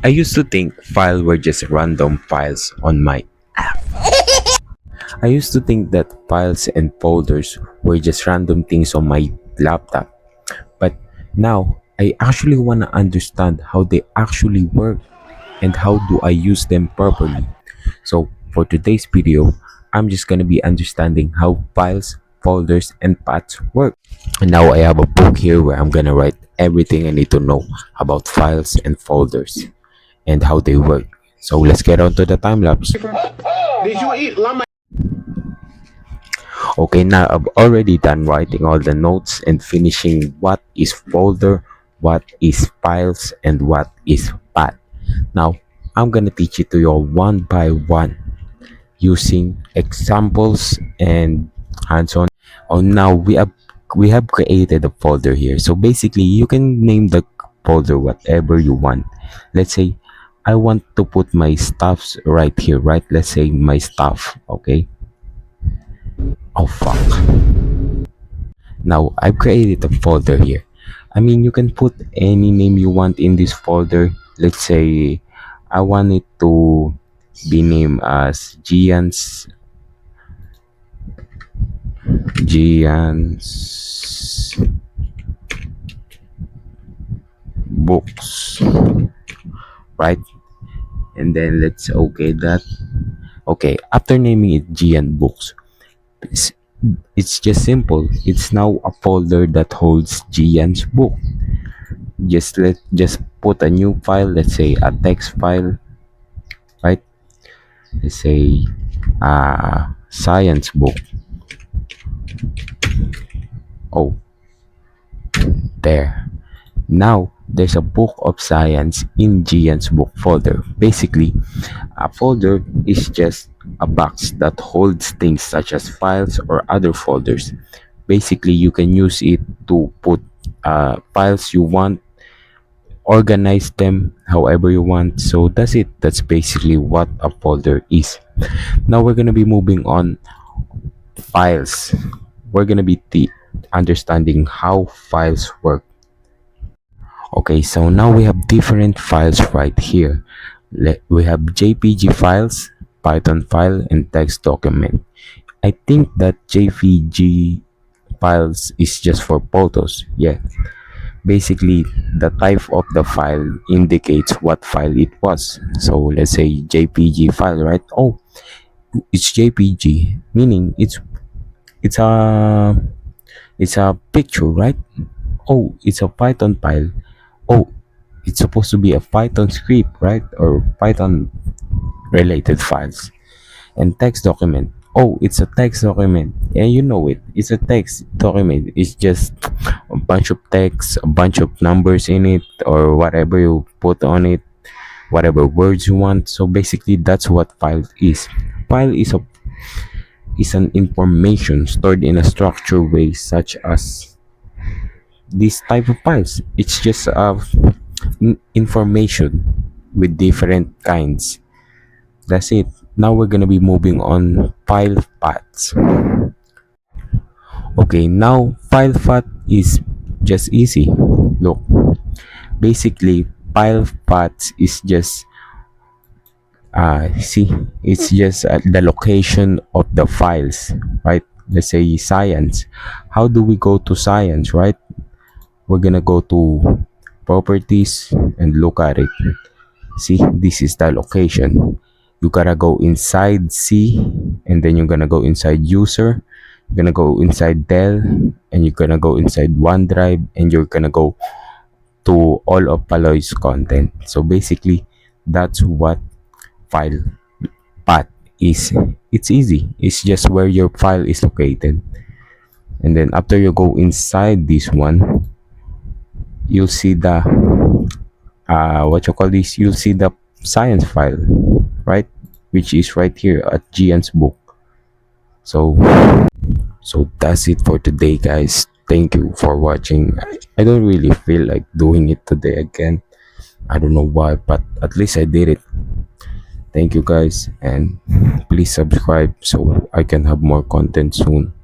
I used to think files were just random files on my I used to think that files and folders were just random things on my laptop. But now I actually want to understand how they actually work and how do I use them properly. So for today's video, I'm just gonna be understanding how files, folders, and paths work. And now I have a book here where I'm gonna write everything I need to know about files and folders and how they work. So let's get on to the time lapse. Did you eat llama? Okay, now I've already done writing all the notes and finishing what is folder, what is files, and what is path. Now I'm gonna teach it to you all one by one using examples and hands-on. Oh, now we have created a folder here. So basically, you can name the folder whatever you want. Let's say I want to put my stuffs right here, right? Let's say my stuff, okay? Oh fuck. Now I've created a folder here. I mean, you can put any name you want in this folder. Let's say I want it to be named as Gian's books, right? And then let's okay that. Okay, after naming it Gian books, it's, it's just simple. It's now a folder that holds Gian's book. Just put a new file. Let's say a text file, right? Let's say science book. Oh, there. Now there's a book of science in Gian's book folder. Basically, a folder is just a box that holds things such as files or other folders. Basically, you can use it to put files you want, organize them however you want. So that's it. That's basically what a folder is. Now we're gonna be moving on files. We're gonna be understanding how files work. Okay, so now we have different files right here. We have JPG files, Python file, and text document. I think that JPG files is just for photos. Yeah, basically the type of the file indicates what file it was. So let's say JPG file, right? Oh, it's JPG, meaning it's a it's a picture, right? Oh, it's a Python file. Oh, it's supposed to be a Python script, right? Or Python related files. And text document. Oh, it's a text document. And you know it. It's a text document. It's just a bunch of text, a bunch of numbers in it, or whatever you put on it, whatever words you want. So basically, that's what file is. File is an information stored in a structured way, such as this type of files. It's just information with different kinds. That's it. Now we're gonna be moving on file paths. Okay, now file path is just easy. Look, basically file paths is just see, it's just the location of the files, right? Let's say science. How do we go to science, right? We're gonna go to properties and look at it. See, this is the location. You gotta go inside C, and then you're gonna go inside user, you're gonna go inside Dell, and you're gonna go inside OneDrive, and you're gonna go to all of Paloy's content. So basically, that's what file path is. It's easy. It's just where your file is located. And then after you go inside this one, you'll see the what you call this, you'll see the science file, right, which is right here at Gian's book. So that's it for today, guys. Thank you for watching. I don't really feel like doing it today again. I don't know why, but at least I did it. Thank you, guys, and please subscribe so I can have more content soon.